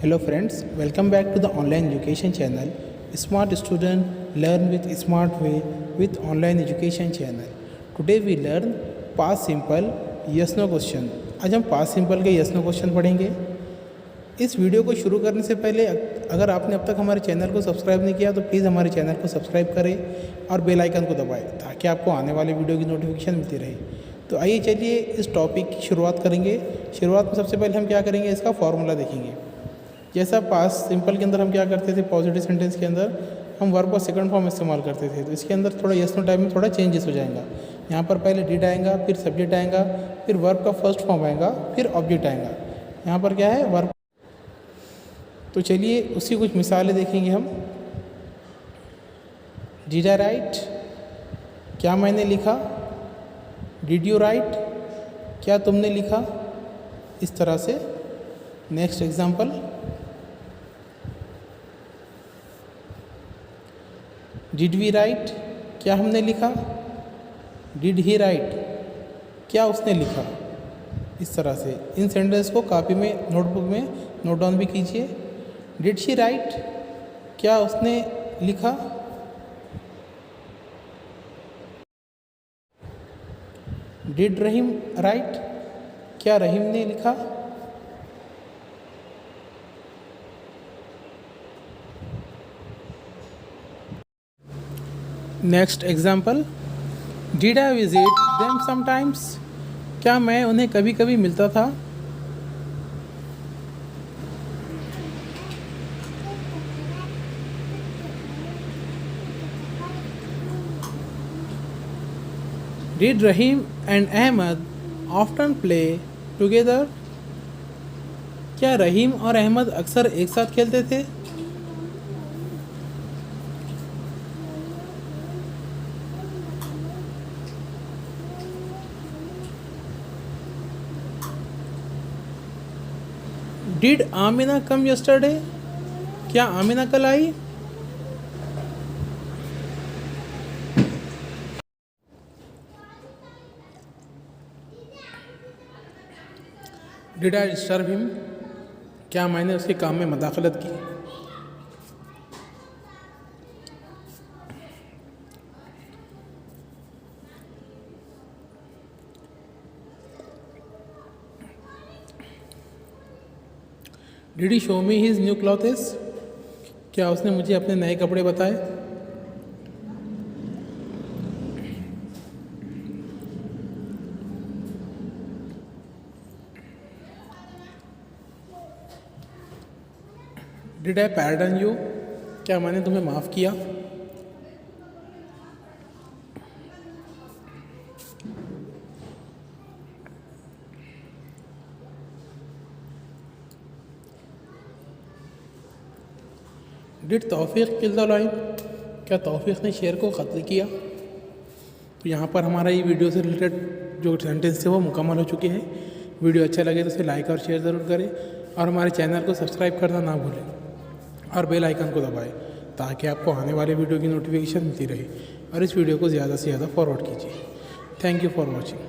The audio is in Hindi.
Hello friends, welcome back to the online education channel Smart Student Learn with Smart Way with Online Education channel. Today we learn past simple yes no question. आज हम past simple के yes no question पढ़ेंगे। इस वीडियो को शुरू करने से पहले अगर आपने अब तक हमारे चैनल को सब्सक्राइब नहीं किया तो प्लीज़ हमारे चैनल को सब्सक्राइब करें और बेल आइकन को दबाएं ताकि आपको आने वाले वीडियो की नोटिफिकेशन मिलती रहे। तो आइए चलिए इस टॉपिक की शुरुआत करेंगे। शुरुआत में सबसे पहले हम क्या करेंगे, इसका फॉर्मूला देखेंगे। जैसा पास्ट सिंपल के अंदर हम क्या करते थे, पॉजिटिव सेंटेंस के अंदर हम वर्ब का सेकंड फॉर्म इस्तेमाल करते थे, तो इसके अंदर थोड़ा यस नो टाइप में थोड़ा चेंजेस हो जाएगा। यहाँ पर पहले डिड आएगा, फिर सब्जेक्ट आएगा, फिर वर्ब का फर्स्ट फॉर्म आएगा, फिर ऑब्जेक्ट आएगा। यहाँ पर क्या है, वर्ब। तो चलिए उसी कुछ मिसालें देखेंगे हम। डिड आई राइट, क्या मैंने लिखा। डिड यू राइट, क्या तुमने लिखा। इस तरह से। Next example, did we write, क्या हमने लिखा। डिड ही राइट, क्या उसने लिखा। इस तरह से इन सेंटेंस को कॉपी में, नोटबुक में नोट डाउन भी कीजिए। डिड शी राइट, क्या उसने लिखा। डिड रहीम राइट, क्या रहीम ने लिखा। Next example, did I visit them sometimes, क्या मैं उन्हें कभी कभी मिलता था। Did Rahim and Ahmed often play together, क्या रहीम और अहमद अक्सर एक साथ खेलते थे। डिड आमिना कम यस्टरडे, क्या आमिना कल आई। डिड आई डिस्टर्ब हिम, क्या मैंने उसके काम में मदाखलत की। Did he show me his new clothes, क्या उसने मुझे अपने नए कपड़े बताए। डिड आई पैर्डन यू, क्या मैंने तुम्हें माफ़ किया। Did Taufiq kill the line, क्या तौफीक ने शेर को कत्ल किया। तो यहाँ पर हमारा ये वीडियो से रिलेटेड जो सेंटेंस थे वो मुकम्मल हो चुके हैं। वीडियो अच्छा लगे तो उसे लाइक और शेयर ज़रूर करें और हमारे चैनल को सब्सक्राइब करना ना भूलें और बेल आइकन को दबाएं ताकि आपको आने वाले वीडियो की नोटिफिकेशन मिलती रहे। और इस वीडियो को ज़्यादा से ज़्यादा फॉरवर्ड कीजिए। Thank you for watching.